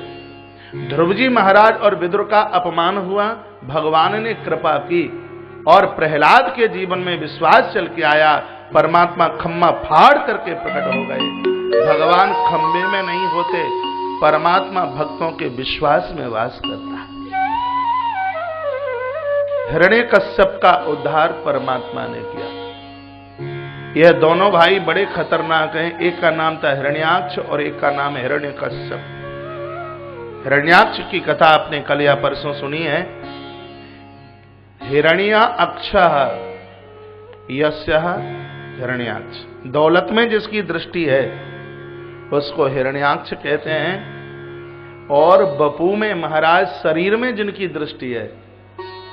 ध्रुव जी महाराज और विदुर का अपमान हुआ, भगवान ने कृपा की और प्रहलाद के जीवन में विश्वास चल के आया। परमात्मा खम्मा फाड़ करके प्रकट हो गए। भगवान खम्बे में नहीं होते, परमात्मा भक्तों के विश्वास में वास करता है। हिरण्यकश्यप का उद्धार परमात्मा ने किया। यह दोनों भाई बड़े खतरनाक हैं। एक का नाम था हिरण्याक्ष और एक का नाम है हिरण्यकश्यप। हिरण्याक्ष की कथा आपने कल या परसों सुनी है। हिरण्याक्षः यस्यः हिरण्याक्ष, दौलत में जिसकी दृष्टि है उसको हिरण्याक्ष कहते हैं। और बपू में महाराज शरीर में जिनकी दृष्टि है,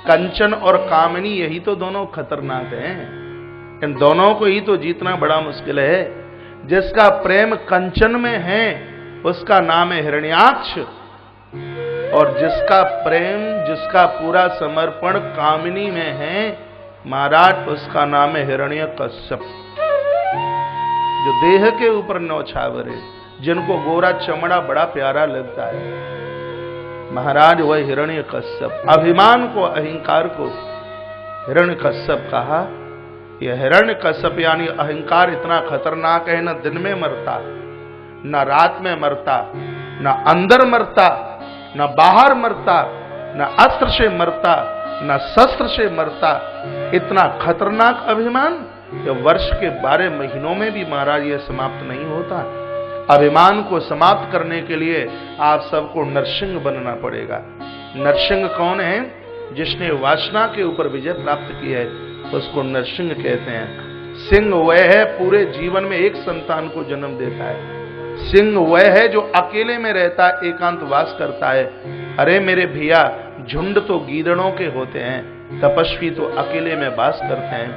कंचन और कामिनी, यही तो दोनों खतरनाक हैं। इन दोनों को ही तो जीतना बड़ा मुश्किल है। जिसका प्रेम कंचन में है उसका नाम है हिरण्याक्ष, और जिसका प्रेम, जिसका पूरा समर्पण कामिनी में है महाराज, उसका नाम है हिरण्यकश्यप। जो देह के ऊपर नौछावर है, जिनको गोरा चमड़ा बड़ा प्यारा लगता है महाराज, वह हिरण्यकश्यप। अभिमान को, अहंकार को हिरण्यकश्यप कहा। यह हिरण्यकश्यप यानी अहंकार इतना खतरनाक है, न दिन में मरता, न रात में मरता, न अंदर मरता, न बाहर मरता, न अस्त्र से मरता, न शस्त्र से मरता। इतना खतरनाक अभिमान कि वर्ष के 12 महीनों में भी महाराज यह समाप्त नहीं होता। अभिमान को समाप्त करने के लिए आप सबको नरसिंह बनना पड़ेगा। नरसिंह कौन है? जिसने वासना के ऊपर विजय प्राप्त की है उसको नरसिंह कहते हैं। सिंह वह है पूरे जीवन में एक संतान को जन्म देता है। सिंह वह है जो अकेले में रहता है, एकांतवास करता है। अरे मेरे भैया, झुंड तो गीदड़ों के होते हैं, तपस्वी तो अकेले में वास करते हैं।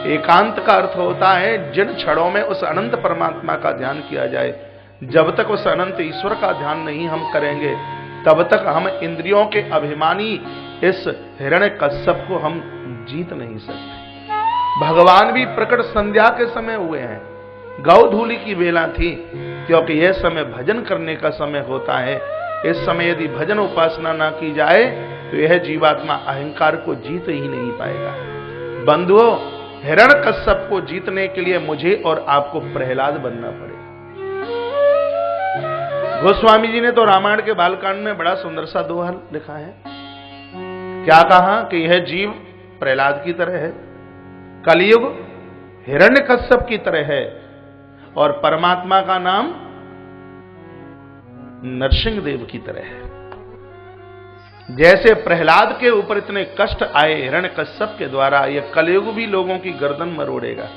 एकांत का अर्थ होता है जिन क्षणों में उस अनंत परमात्मा का ध्यान किया जाए। जब तक उस अनंत ईश्वर का ध्यान नहीं हम करेंगे, तब तक हम इंद्रियों के अभिमानी इस हिरण्यकश्यप को हम जीत नहीं सकते। भगवान भी प्रकट संध्या के समय हुए हैं, गौधूली की बेला थी, क्योंकि यह समय भजन करने का समय होता है। इस समय यदि भजन उपासना ना की जाए तो यह जीवात्मा अहंकार को जीत ही नहीं पाएगा। बंधुओं, हिरण्यकश्यप को जीतने के लिए मुझे और आपको प्रहलाद बनना पड़ेगा। गोस्वामी जी ने तो रामायण के बालकांड में बड़ा सुंदर सा दोहा लिखा है। क्या कहा कि यह जीव प्रहलाद की तरह है, कलयुग हिरण्यकश्यप की तरह है, और परमात्मा का नाम नरसिंह देव की तरह है। जैसे प्रहलाद के ऊपर इतने कष्ट आए हिरण्यकश्यप के द्वारा, यह कलयुग भी लोगों की गर्दन मरोड़ेगा।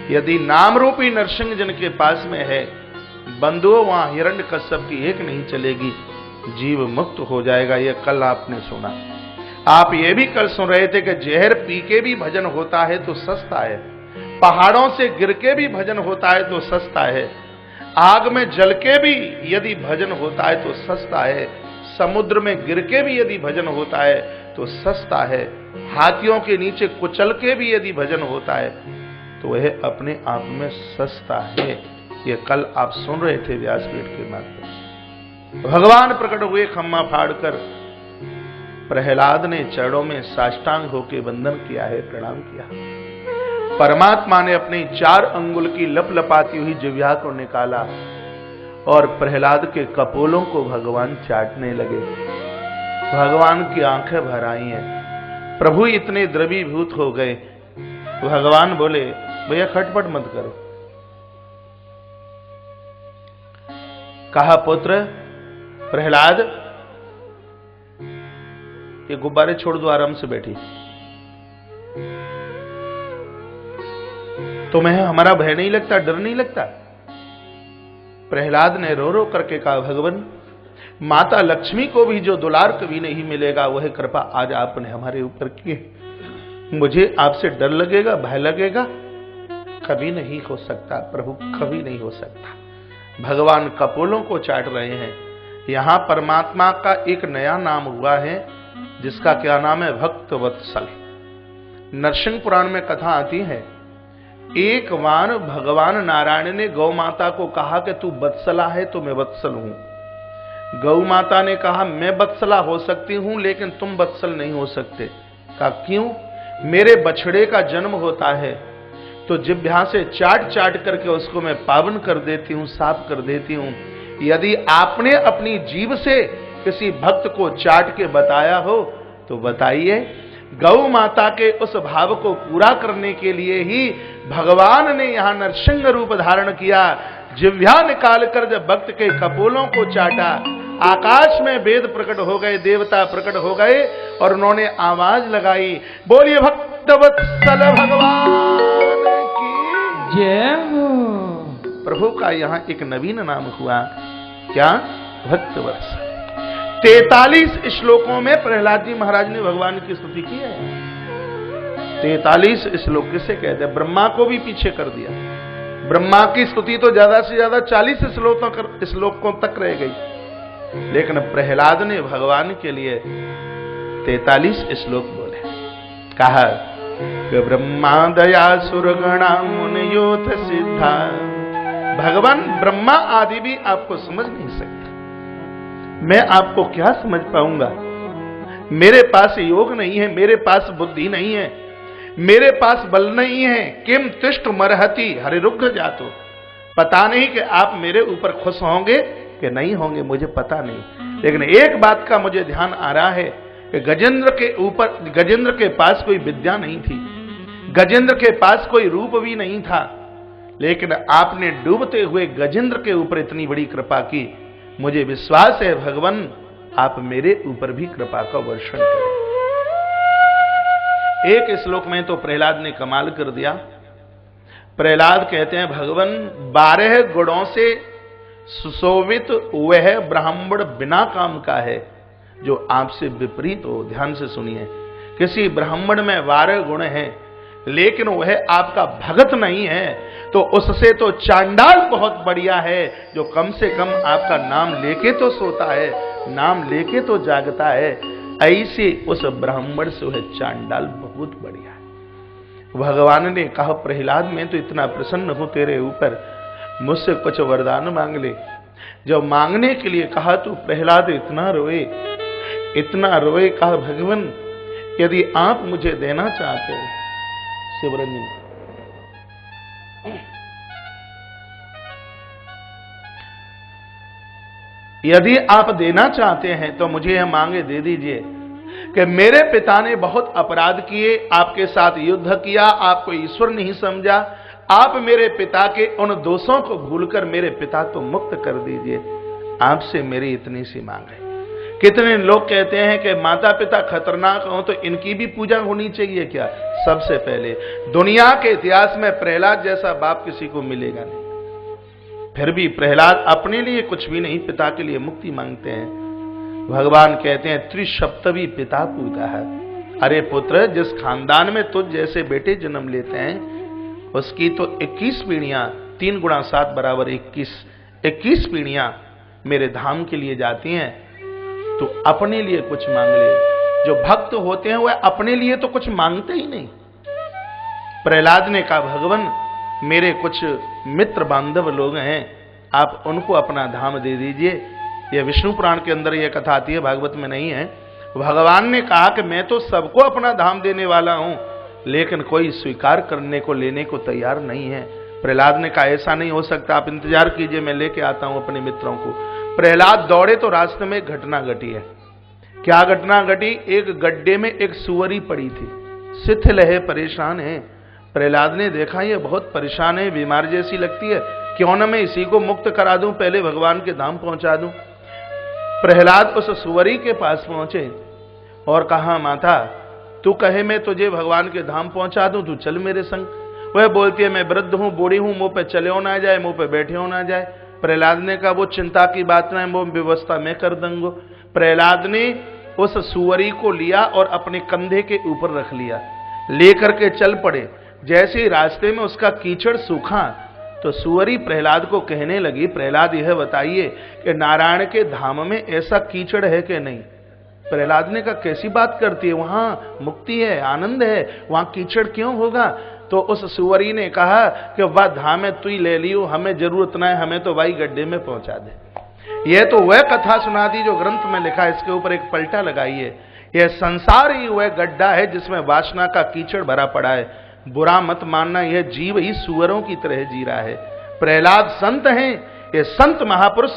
यदि नाम रूपी नरसिंह जिनके पास में है, बंधुओं, वहां हिरण्यकश्यप की एक नहीं चलेगी, जीव मुक्त हो जाएगा। यह कल आपने सुना। आप ये भी कल सुन रहे थे कि जहर पी के भी भजन होता है तो सस्ता है, पहाड़ों से गिर के भी भजन होता है तो सस्ता है, आग में जल के भी यदि भजन होता है तो सस्ता है, समुद्र में गिर के भी यदि भजन होता है तो सस्ता है, हाथियों के नीचे कुचल के भी यदि भजन होता है तो वह अपने आप में सस्ता है। ये कल आप सुन रहे थे व्यासपीठ के माध्यम। भगवान प्रकट हुए खम्मा फाड़कर, प्रहलाद ने चरणों में साष्टांग होकर वंदन किया है, प्रणाम किया। परमात्मा ने अपनी 4 अंगुल की लपलपाती हुई जिह्वा को निकाला और प्रहलाद के कपोलों को भगवान चाटने लगे। भगवान की आंखें भर आई हैं। प्रभु इतने द्रवीभूत हो गए। भगवान बोले, भैया खटपट मत करो। कहा, पुत्र प्रहलाद, ये गुब्बारे छोड़ दो, आराम से बैठी। तुम्हें हमारा भय नहीं लगता, डर नहीं लगता? प्रहलाद ने रो रो करके कहा, भगवान, माता लक्ष्मी को भी जो दुलार कभी नहीं मिलेगा, वह कृपा आज आपने हमारे ऊपर की। मुझे आपसे डर लगेगा, भय लगेगा? कभी नहीं हो सकता प्रभु, कभी नहीं हो सकता। भगवान कपोलों को चाट रहे हैं। यहां परमात्मा का एक नया नाम हुआ है, जिसका क्या नाम है? भक्त वत्सल। नरसिंह पुराण में कथा आती है, एक बार भगवान नारायण ने गौ माता को कहा कि तू वत्सला है तो मैं वत्सल हूं। गौ माता ने कहा, मैं वत्सला हो सकती हूं लेकिन तुम वत्सल नहीं हो सकते। कहा, क्यों? मेरे बछड़े का जन्म होता है तो जिह्वा से चाट चाट करके उसको मैं पावन कर देती हूं, साफ कर देती हूं। यदि आपने अपनी जीभ से किसी भक्त को चाट के बताया हो तो बताइए। गौ माता के उस भाव को पूरा करने के लिए ही भगवान ने यहां नरसिंह रूप धारण किया। जिह्वा निकाल कर जब भक्त के कपोलों को चाटा, आकाश में वेद प्रकट हो गए, देवता प्रकट हो गए और उन्होंने आवाज लगाई, बोलिए भक्तवत्सल भगवान की जय हो। प्रभु का यहां एक नवीन नाम हुआ, क्या? भक्तवत्सल। 43 श्लोकों में प्रहलाद जी महाराज ने भगवान की स्तुति की है। 43 श्लोक किसे कहते हैं? ब्रह्मा को भी पीछे कर दिया। ब्रह्मा की स्तुति तो ज्यादा से ज्यादा 40 श्लोकों तक रह गई, लेकिन प्रहलाद ने भगवान के लिए 43 श्लोक बोले। कहा कि ब्रह्मा दया सुरगणा मुनियोथ सिद्धा। भगवान ब्रह्मा आदि भी आपको समझ नहीं सकता, मैं आपको क्या समझ पाऊंगा? मेरे पास योग नहीं है, मेरे पास बुद्धि नहीं है, मेरे पास बल नहीं है। किम तिष्ठ मरहति हरि रुग्ध जातो। पता नहीं कि आप मेरे ऊपर खुश होंगे कि नहीं होंगे, मुझे पता नहीं। लेकिन एक बात का मुझे ध्यान आ रहा है कि गजेंद्र के पास कोई विद्या नहीं थी, गजेंद्र के पास कोई रूप भी नहीं था, लेकिन आपने डूबते हुए गजेंद्र के ऊपर इतनी बड़ी कृपा की। मुझे विश्वास है भगवान आप मेरे ऊपर भी कृपा का वर्षण करें। एक श्लोक में तो प्रहलाद ने कमाल कर दिया। प्रहलाद कहते हैं, भगवान 12 गुणों से सुशोभित वह ब्राह्मण बिना काम का है जो आपसे विपरीत हो। ध्यान से सुनिए, किसी ब्राह्मण में 12 गुण हैं, लेकिन वह आपका भगत नहीं है, तो उससे तो चांडाल बहुत बढ़िया है, जो कम से कम आपका नाम लेके तो सोता है, नाम लेके तो जागता है। ऐसे उस ब्राह्मण से वह चांडाल बहुत बढ़िया है। भगवान ने कहा, प्रहलाद मैं तो इतना प्रसन्न हूं तेरे ऊपर, मुझसे कुछ वरदान मांग ले। जब मांगने के लिए कहा तो प्रहलाद इतना रोए, कहा भगवान यदि आप मुझे देना चाहते हो, शिवरंजन यदि आप देना चाहते हैं तो मुझे यह मांगे दे दीजिए कि मेरे पिता ने बहुत अपराध किए, आपके साथ युद्ध किया, आपको ईश्वर नहीं समझा, आप मेरे पिता के उन दोषों को भूलकर मेरे पिता को मुक्त कर दीजिए। आपसे मेरी इतनी सी मांग है। कितने लोग कहते हैं कि माता पिता खतरनाक हो तो इनकी भी पूजा होनी चाहिए क्या? सबसे पहले दुनिया के इतिहास में प्रहलाद जैसा बाप किसी को मिलेगा नहीं। फिर भी प्रहलाद अपने लिए कुछ भी नहीं, पिता के लिए मुक्ति मांगते हैं। भगवान कहते हैं त्रिसप्तवी पिता पूता है। अरे पुत्र, जिस खानदान में तुझ जैसे बेटे जन्म लेते हैं उसकी तो 21 पीढ़ियां, 3 गुणा 7 बराबर 21 पीढ़ियां मेरे धाम के लिए जाती हैं। तो अपने लिए कुछ मांग ले। जो भक्त होते हैं वह अपने लिए तो कुछ मांगते ही नहीं। प्रहलाद ने कहा, भगवान मेरे कुछ मित्र बांधव लोग हैं, आप उनको अपना धाम दे दीजिए। यह विष्णु पुराण के अंदर यह कथा आती है, भागवत में नहीं है। भगवान ने कहा कि मैं तो सबको अपना धाम देने वाला हूं, लेकिन कोई स्वीकार करने को लेने को तैयार नहीं है। प्रहलाद ने कहा, ऐसा नहीं हो सकता, आप इंतजार कीजिए, मैं लेके आता हूं अपने मित्रों को। प्रहलाद दौड़े तो रास्ते में घटना घटी है। क्या घटना घटी? एक गड्ढे में एक सुअरी पड़ी थी, शिथिल है, परेशान है। प्रहलाद ने देखा ये बहुत परेशान है, बीमार जैसी लगती है, क्यों न मैं इसी को मुक्त करा दूं, पहले भगवान के धाम पहुंचा दूं। प्रहलाद उस सुअरी के पास पहुंचे और कहा, माता तू कहे मैं तुझे भगवान के धाम पहुंचा दूं, तू चल मेरे संग। वह बोलती है, मैं वृद्ध हूं, बूढ़ी हूं, मुंह पे चले हो ना जाए, मुंह पे बैठे हो ना जाए। प्रहलाद ने कहा, वो चिंता की बात ना है, वो व्यवस्था मैं कर दूंगा। प्रहलाद ने उस सुअरी को लिया और अपने कंधे के ऊपर रख लिया, लेकर के चल पड़े। जैसे ही रास्ते में उसका कीचड़ सूखा तो सुअरी प्रहलाद को कहने लगी, प्रहलाद यह बताइए कि नारायण के धाम में ऐसा कीचड़ है कि नहीं? प्रहलाद ने कहा, कैसी बात करती है, वहां मुक्ति है, आनंद है, वहां कीचड़ क्यों होगा? तो उस सुअरी ने कहा कि वह धाम है, तू ही ले लियो, हमें जरूरत ना है, हमें तो भाई गड्ढे में पहुंचा दे। यह तो वह कथा सुना दी जो ग्रंथ में लिखा है, इसके ऊपर एक पलटा लगाइए। यह संसार ही वह गड्ढा है जिसमें वासना का कीचड़ भरा पड़ा है। बुरा मत मानना, यह जीव ही सुअरों की तरह जी रहा है। प्रहलाद संत हैं, ये संत महापुरुष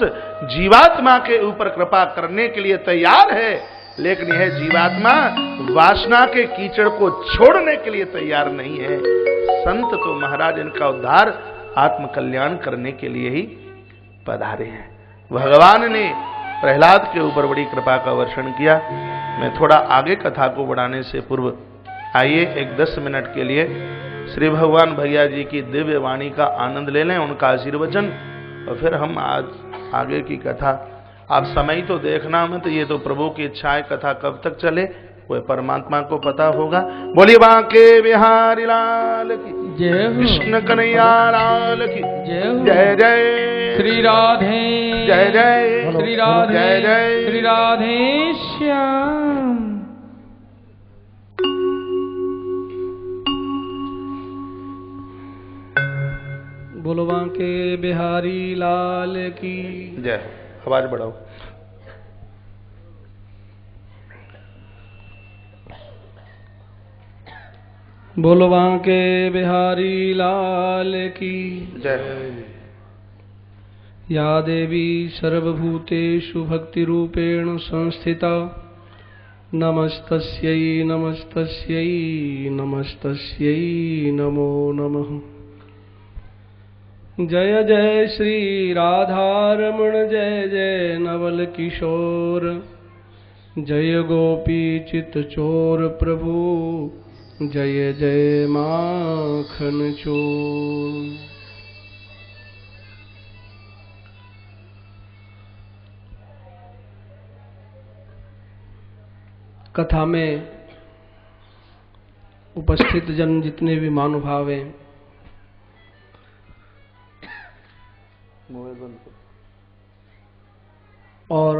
जीवात्मा के ऊपर कृपा करने के लिए तैयार है, लेकिन यह जीवात्मा वासना के कीचड़ को छोड़ने के लिए तैयार नहीं है। संत तो महाराज इनका उद्धार, आत्म कल्याण करने के लिए ही पधारे हैं। भगवान ने प्रहलाद के ऊपर बड़ी कृपा का वर्षण किया। मैं थोड़ा आगे कथा को बढ़ाने से पूर्व आइए एक 10 मिनट के लिए श्री भगवान भैया जी की दिव्य वाणी का आनंद ले लें, उनका आशीर्वचन, और फिर हम आज आगे की कथा। आप समय तो देखना मत, ये तो प्रभु की इच्छा है, कथा कब तक चले वह परमात्मा को पता होगा। बोलिए बांके बिहारी लाल की जय हो, कृष्ण कन्हैया लाल की जय हो, जय जय श्री राधे, जय जय श्री राधे, जय जय श्री राधे श्याम। बोलो बांके बिहारी लाल की जय। आवाज बढ़ाओ। बोलो बांके बिहारी लाल की जय। या देवी सर्वभूतेषु भक्तिरूपेण संस्थिता नमस्तस्यै नमस्तस्यै नमस्तस्यै नमो नमः। जय जय श्री राधारमण जय जय नवल किशोर, जय गोपी चित चोर प्रभु, जय जय माखन चोर। कथा में उपस्थित जन जितने भी महानुभाव हैं, और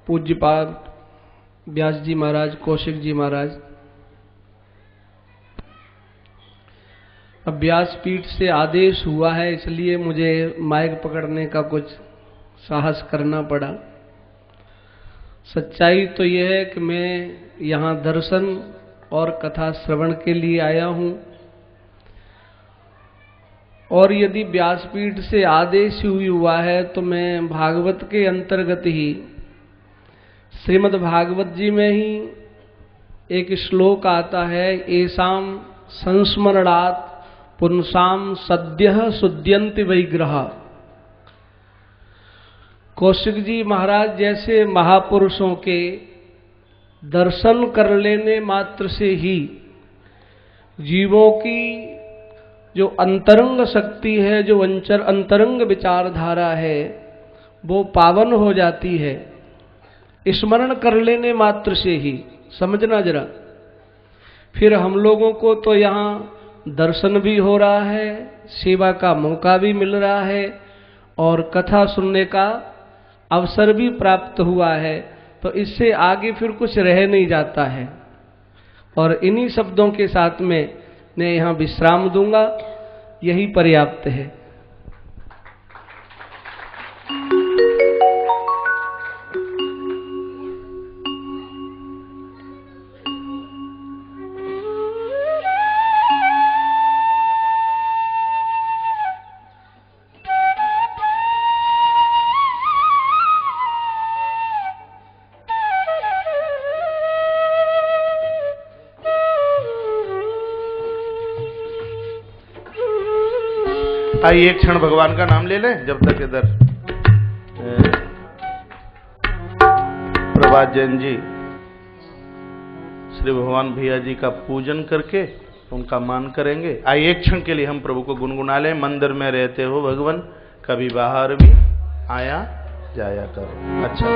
पूज्यपाद व्यास जी महाराज, कौशिक जी महाराज, अब व्यासपीठ से आदेश हुआ है इसलिए मुझे माइक पकड़ने का कुछ साहस करना पड़ा। सच्चाई तो यह है कि मैं यहाँ दर्शन और कथा श्रवण के लिए आया हूँ, और यदि व्यासपीठ से आदेश ही हुआ है तो मैं भागवत के अंतर्गत ही श्रीमद् भागवत जी में ही एक श्लोक आता है, एसाम संस्मरणात् पुंसाम सद्यः शुद्ध्यन्ति वैग्रह। कौशिक जी महाराज जैसे महापुरुषों के दर्शन कर लेने मात्र से ही जीवों की जो अंतरंग शक्ति है, जो अंतरंग विचारधारा है, वो पावन हो जाती है। स्मरण कर लेने मात्र से ही, समझना जरा। फिर हम लोगों को तो यहाँ दर्शन भी हो रहा है, सेवा का मौका भी मिल रहा है, और कथा सुनने का अवसर भी प्राप्त हुआ है, तो इससे आगे फिर कुछ रह नहीं जाता है। और इन्हीं शब्दों के साथ में मैं यहाँ विश्राम दूंगा, यही पर्याप्त है। आइए एक क्षण भगवान का नाम ले लें जब तक इधर प्रभात जैन जी श्री भगवान भैया जी का पूजन करके उनका मान करेंगे। आइए एक क्षण के लिए हम प्रभु को गुनगुना लें। मंदिर में रहते हो भगवान, कभी बाहर भी आया जाया करो। अच्छा